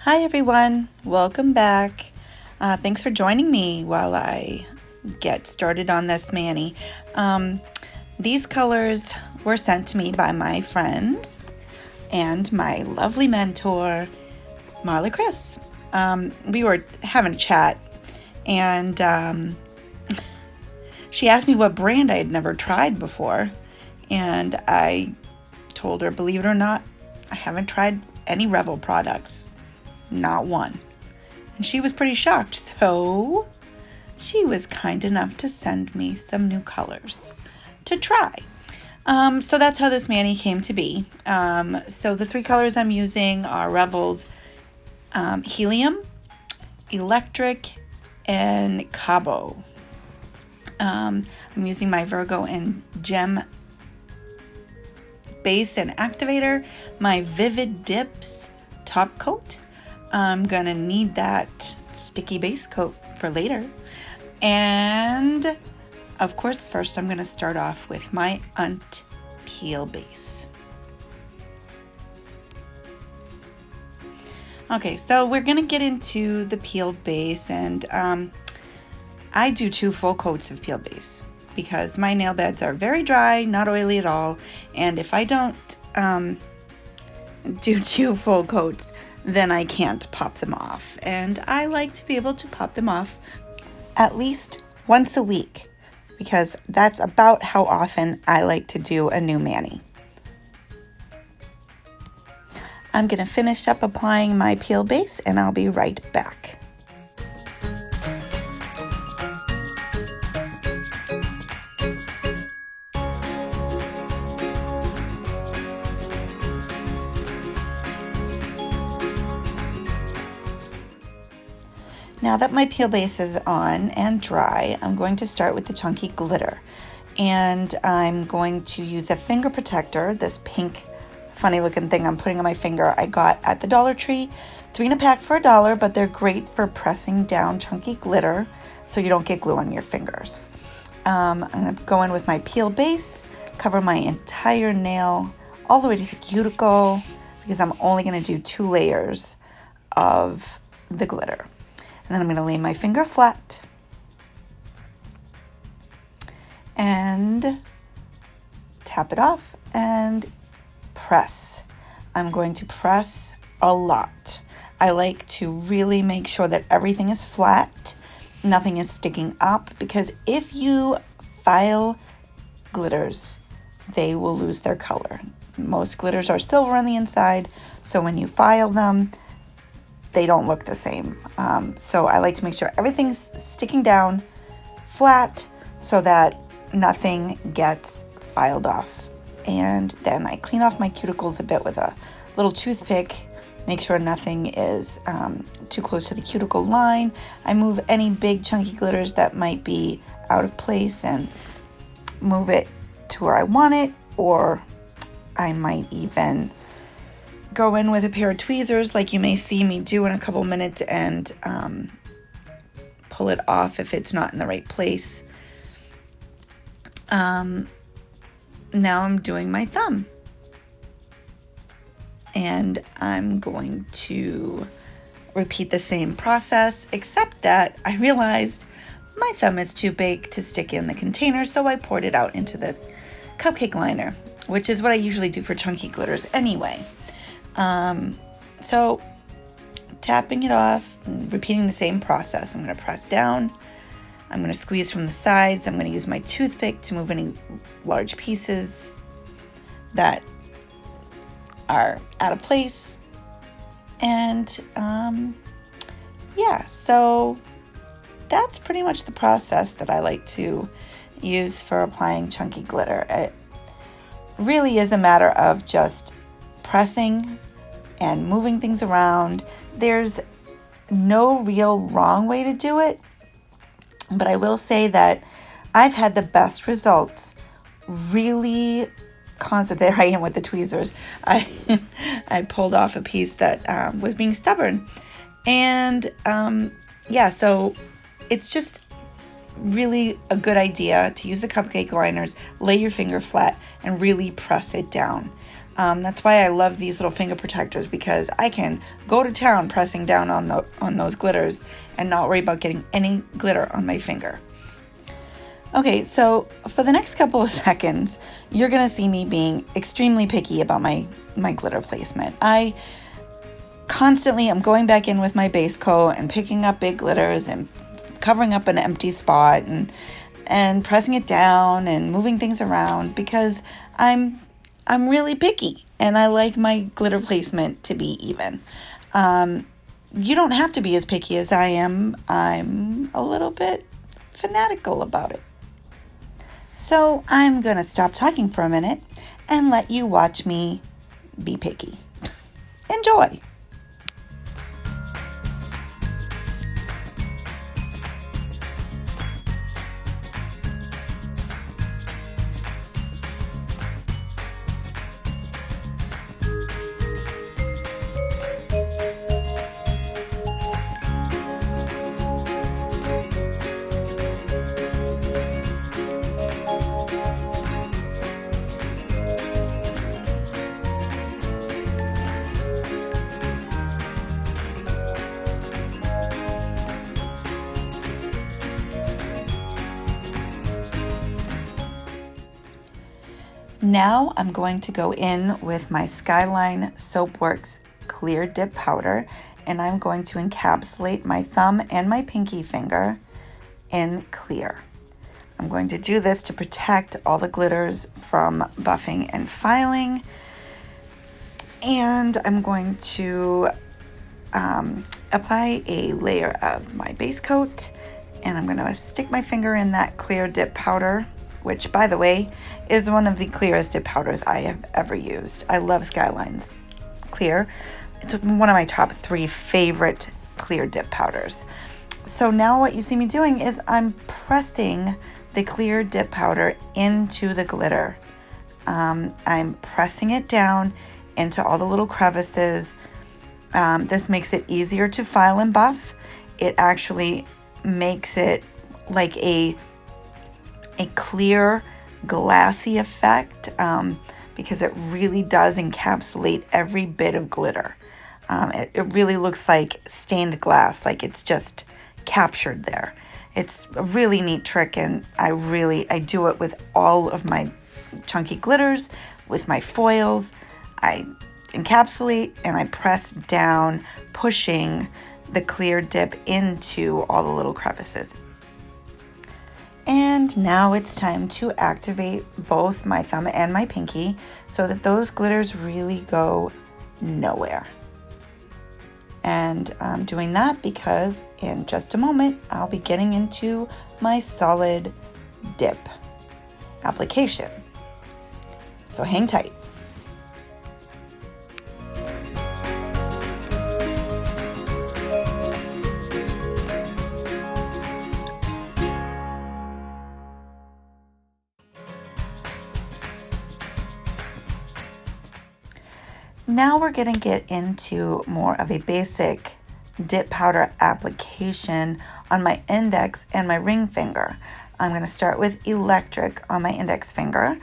Hi everyone, welcome back. Thanks for joining me while I get started on this mani. These colors were sent to me by my friend and my lovely mentor, Marla Chris. We were having a chat and she asked me what brand I had never tried before, and I told her, believe it or not, I haven't tried any Revel products. Not one. And she was pretty shocked, so she was kind enough to send me some new colors to try. So that's how this mani came to be. So the three colors I'm using are Revel's Helium, Electric, and Cabo. I'm using my Virgo and Gem Base and Activator, my VIVIDips Top Coat. I'm gonna need that sticky base coat for later. And of course, first I'm gonna start off with my Peel base. Okay, so we're gonna get into the peel base, and I do 2 full coats of peel base because my nail beds are very dry, not oily at all. And if I don't do 2 full coats, then I can't pop them off. And I like to be able to pop them off at least once a week because that's about how often I like to do a new mani. I'm gonna finish up applying my peel base and I'll be right back. Now that my peel base is on and dry, I'm going to start with the chunky glitter. And I'm going to use a finger protector, this pink funny looking thing I'm putting on my finger I got at the Dollar Tree. 3 in a pack for $1, but they're great for pressing down chunky glitter so you don't get glue on your fingers. I'm going to go in with my peel base, cover my entire nail all the way to the cuticle because I'm only going to do 2 layers of the glitter. And then I'm going to lay my finger flat and tap it off and press. I'm going to press a lot. I like to really make sure that everything is flat, nothing is sticking up, because if you file glitters, they will lose their color. Most glitters are silver on the inside, so when you file them, they don't look the same. So I like to make sure everything's sticking down flat so that nothing gets filed off. And then I clean off my cuticles a bit with a little toothpick, make sure nothing is too close to the cuticle line. I move any big chunky glitters that might be out of place and move it to where I want it, or I might even go in with a pair of tweezers like you may see me do in a couple minutes and pull it off if it's not in the right place. Now I'm doing my thumb, and I'm going to repeat the same process, except that I realized my thumb is too big to stick in the container, so I poured it out into the cupcake liner, which is what I usually do for chunky glitters anyway. So tapping it off, repeating the same process. I'm going to press down. I'm going to squeeze from the sides. I'm going to use my toothpick to move any large pieces that are out of place. And, yeah, so that's pretty much the process that I like to use for applying chunky glitter. It really is a matter of just pressing and moving things around. There's no real wrong way to do it, but I will say that I've had the best results really constant. There I am with the tweezers. I pulled off a piece that was being stubborn, and yeah, so it's just really a good idea to use the cupcake liners, lay your finger flat, and really press it down. That's why I love these little finger protectors, because I can go to town pressing down on those glitters and not worry about getting any glitter on my finger. Okay, so for the next couple of seconds, you're gonna see me being extremely picky about my glitter placement. I constantly am going back in with my base coat and picking up big glitters and covering up an empty spot and pressing it down and moving things around, because I'm really picky and I like my glitter placement to be even. You don't have to be as picky as I am. I'm a little bit fanatical about it. So I'm gonna stop talking for a minute and let you watch me be picky. Enjoy. Now I'm going to go in with my Skyline Soapworks clear dip powder, and I'm going to encapsulate my thumb and my pinky finger in clear. I'm going to do this to protect all the glitters from buffing and filing. And I'm going to apply a layer of my base coat, and I'm going to stick my finger in that clear dip powder, which, by the way, is one of the clearest dip powders I have ever used. I love Skyline's clear. It's one of my top 3 favorite clear dip powders. So now what you see me doing is I'm pressing the clear dip powder into the glitter. I'm pressing it down into all the little crevices. This makes it easier to file and buff. It actually makes it like a clear glassy effect, because it really does encapsulate every bit of glitter. It really looks like stained glass, like it's just captured there. It's a really neat trick, and I do it with all of my chunky glitters, with my foils. I encapsulate and I press down, pushing the clear dip into all the little crevices. And now it's time to activate both my thumb and my pinky so that those glitters really go nowhere. And I'm doing that because in just a moment, I'll be getting into my solid dip application. So hang tight. Now we're going to get into more of a basic dip powder application on my index and my ring finger. I'm going to start with electric on my index finger,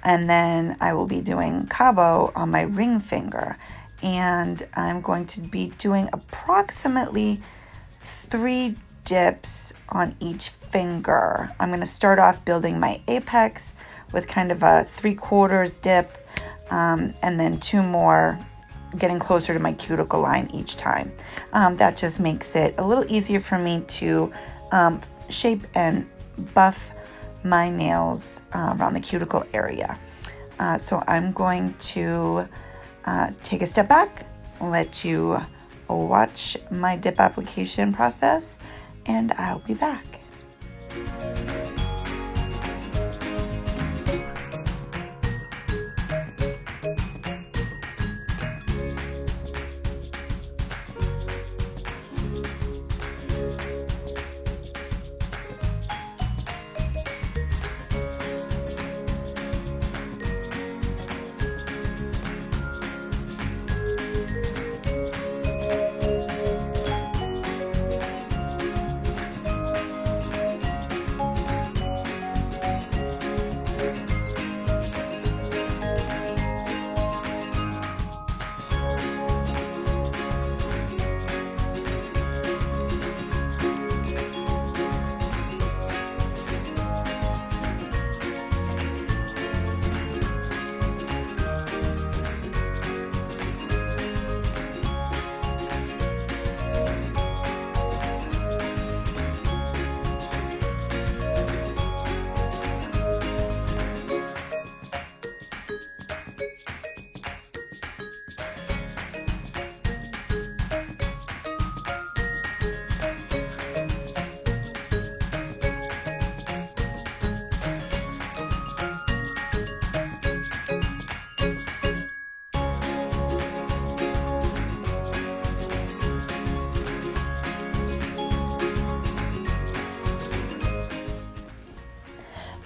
and then I will be doing Cabo on my ring finger. And I'm going to be doing approximately 3 dips on each finger. I'm going to start off building my apex with kind of a 3/4 dip, and then 2 more, getting closer to my cuticle line each time. That just makes it a little easier for me to shape and buff my nails around the cuticle area. So I'm going to take a step back, let you watch my dip application process, and I'll be back.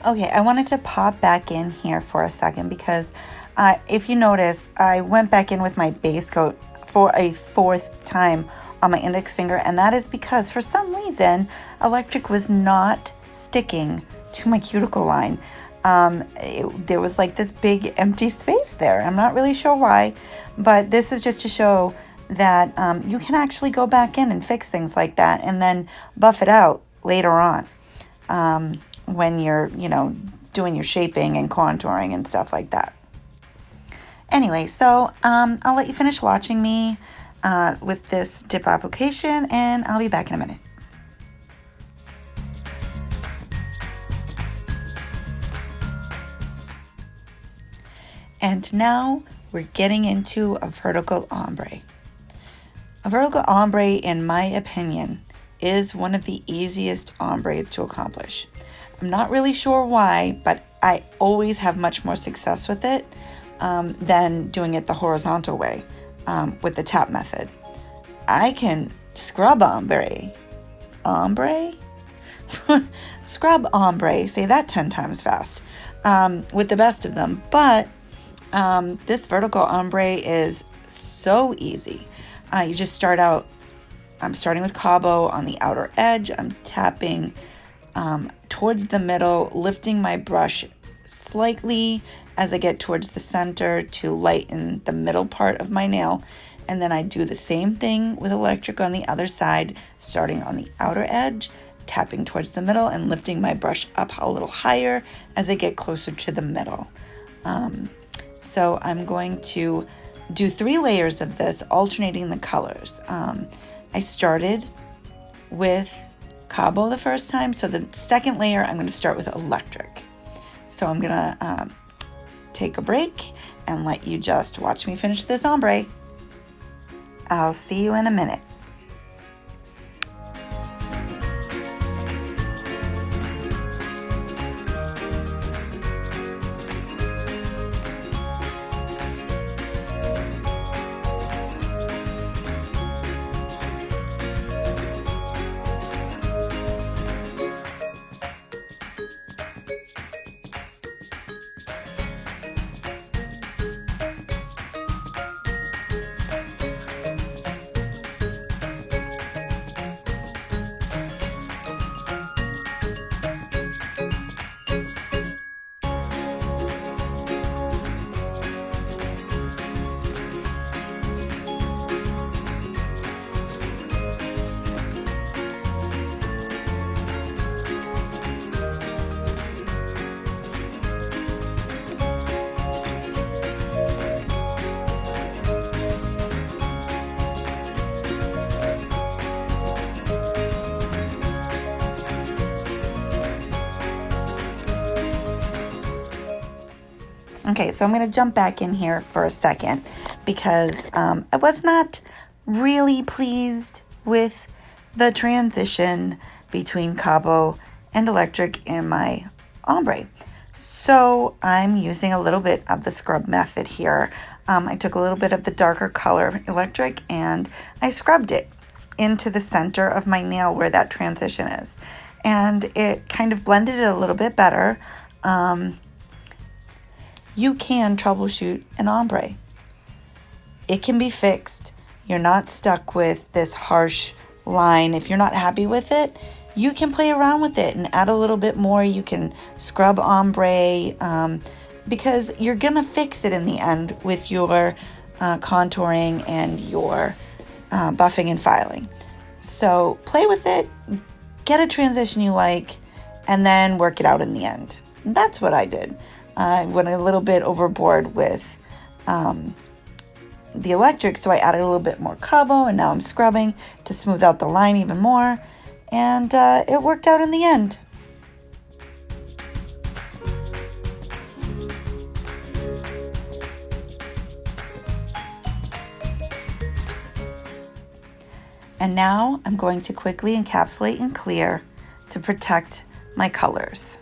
Okay, I wanted to pop back in here for a second because if you notice, I went back in with my base coat for a 4th time on my index finger, and that is because for some reason electric was not sticking to my cuticle line. There was like this big empty space there. I'm not really sure why, but this is just to show that you can actually go back in and fix things like that and then buff it out later on when you're, doing your shaping and contouring and stuff like that. Anyway, so I'll let you finish watching me with this dip application, and I'll be back in a minute. And now we're getting into a vertical ombre. A vertical ombre, in my opinion, is one of the easiest ombres to accomplish. I'm not really sure why, but I always have much more success with it than doing it the horizontal way with the tap method. I can scrub ombre. Ombre? Scrub ombre, say that 10 times fast, with the best of them. But this vertical ombre is so easy. You just start out, I'm starting with Cabo on the outer edge. I'm tapping towards the middle, lifting my brush slightly as I get towards the center to lighten the middle part of my nail. And then I do the same thing with electric on the other side, starting on the outer edge, tapping towards the middle and lifting my brush up a little higher as I get closer to the middle. So I'm going to do 3 layers of this, alternating the colors. I started with Cabo the first time, so the second layer I'm going to start with electric. So I'm going to take a break and let you just watch me finish this ombre. I'll see you in a minute. Okay, so I'm going to jump back in here for a second because I was not really pleased with the transition between Cabo and electric in my ombre. So I'm using a little bit of the scrub method here. I took a little bit of the darker color electric and I scrubbed it into the center of my nail where that transition is. And it kind of blended it a little bit better. You can troubleshoot an ombre. It can be fixed. You're not stuck with this harsh line. If you're not happy with it, you can play around with it and add a little bit more. You can scrub ombre because you're gonna fix it in the end with your contouring and your buffing and filing. So play with it, get a transition you like, and then work it out in the end. And that's what I did. I went a little bit overboard with the electric, so I added a little bit more Cabo, and now I'm scrubbing to smooth out the line even more, and it worked out in the end. And now I'm going to quickly encapsulate and clear to protect my colors.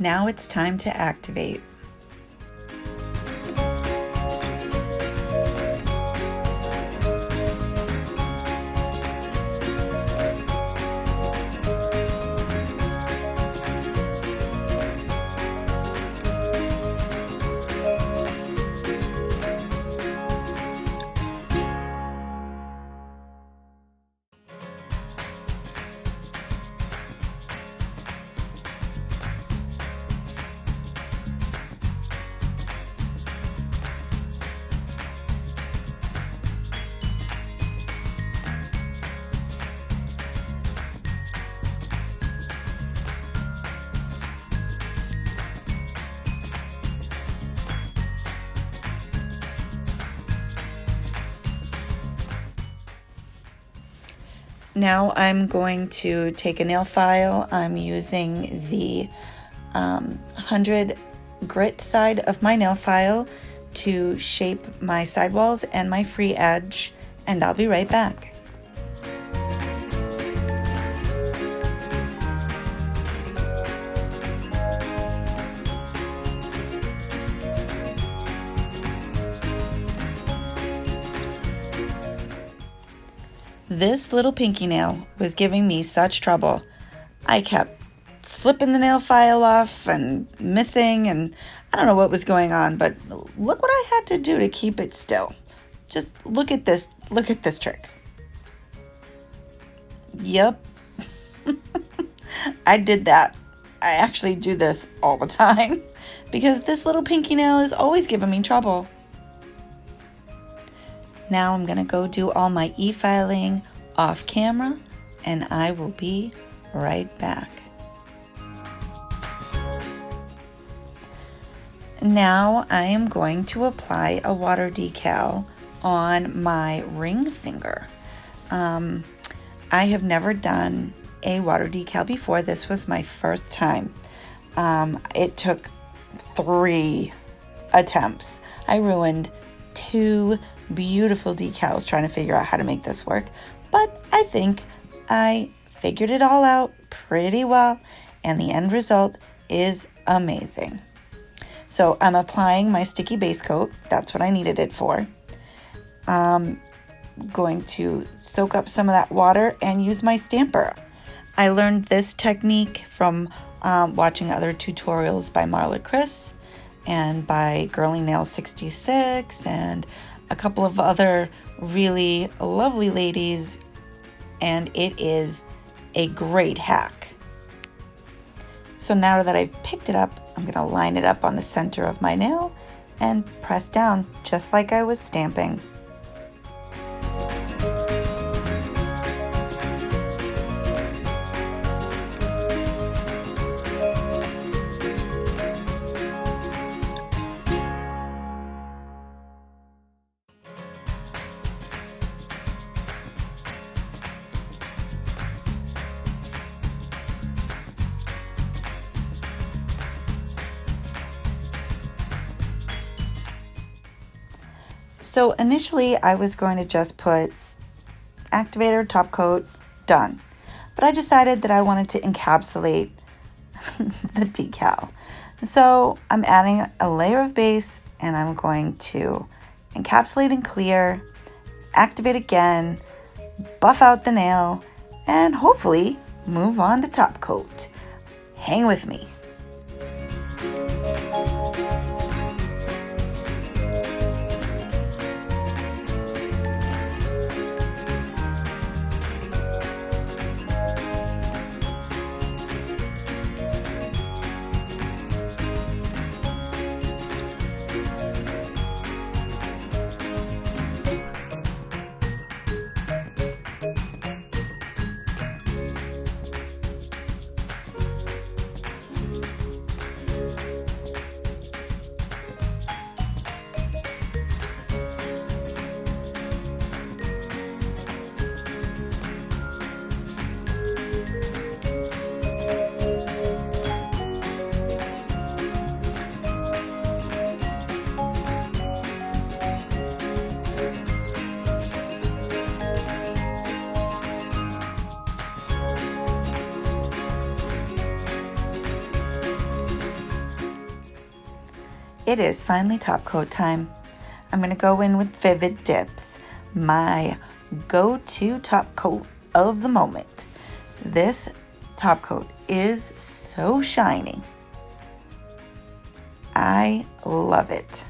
Now it's time to activate. Now I'm going to take a nail file. I'm using the 100 grit side of my nail file to shape my sidewalls and my free edge, and I'll be right back. This little pinky nail was giving me such trouble. I kept slipping the nail file off and missing, and I don't know what was going on, but look what I had to do to keep it still. Just look at this trick. Yep. I did that. I actually do this all the time because this little pinky nail is always giving me trouble. Now I'm gonna go do all my e-filing off camera, and I will be right back. Now I am going to apply a water decal on my ring finger. I have never done a water decal before. This was my first time. It took 3 attempts. I ruined 2 beautiful decals trying to figure out how to make this work, but I think I figured it all out pretty well, and the end result is amazing. So I'm applying my sticky base coat. That's what I needed it for. Going to soak up some of that water and use my stamper. I learned this technique from watching other tutorials by Marla Chris and by Girly Nail 66 and a couple of other really lovely ladies, and it is a great hack. So now that I've picked it up, I'm going to line it up on the center of my nail and press down just like I was stamping. So initially I was going to just put activator, top coat, done. But I decided that I wanted to encapsulate the decal. So I'm adding a layer of base, and I'm going to encapsulate and clear, activate again, buff out the nail, and hopefully move on to top coat. Hang with me. it is finally top coat time. I'm going to go in with VIVIDips, my go-to top coat of the moment. This top coat is so shiny. I love it.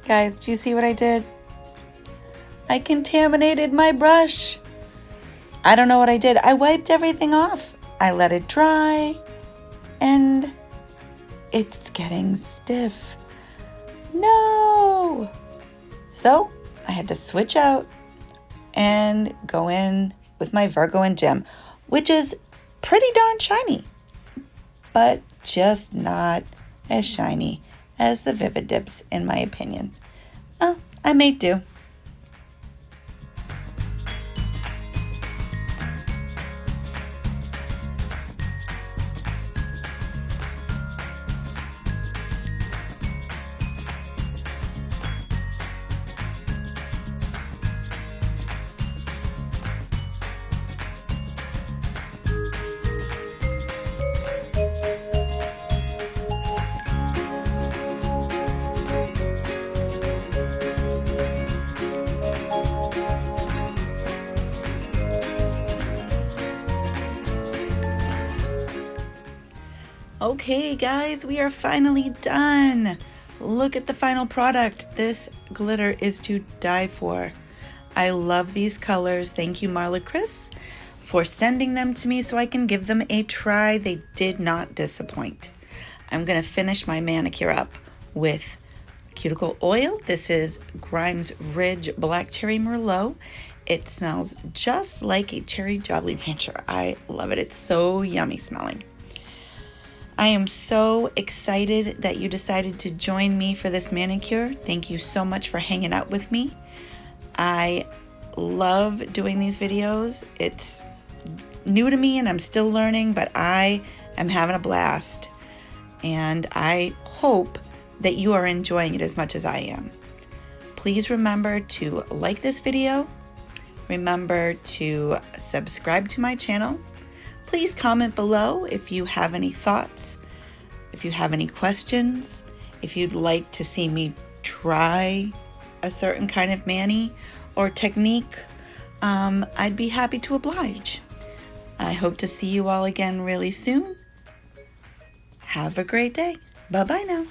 Guys, do you see what I did? I contaminated my brush. I don't know what I did. I wiped everything off. I let it dry and it's getting stiff. No! So I had to switch out and go in with my Virgo Gem, which is pretty darn shiny, but just not as shiny as the VIVIDips in my opinion. Oh, I may do. Okay guys, we are finally done. Look at the final product. This glitter is to die for. I love these colors. Thank you, Marla Chris, for sending them to me so I can give them a try. They did not disappoint. I'm gonna finish my manicure up with cuticle oil. This is Grimes Ridge Black Cherry Merlot. It smells just like a cherry Jolly Rancher. I love it. It's so yummy smelling. I am so excited that you decided to join me for this manicure. Thank you so much for hanging out with me. I love doing these videos. It's new to me and I'm still learning, but I am having a blast. And I hope that you are enjoying it as much as I am. Please remember to like this video. Remember to subscribe to my channel. Please comment below if you have any thoughts, if you have any questions, if you'd like to see me try a certain kind of mani or technique. I'd be happy to oblige. I hope to see you all again really soon. Have a great day. Bye-bye now.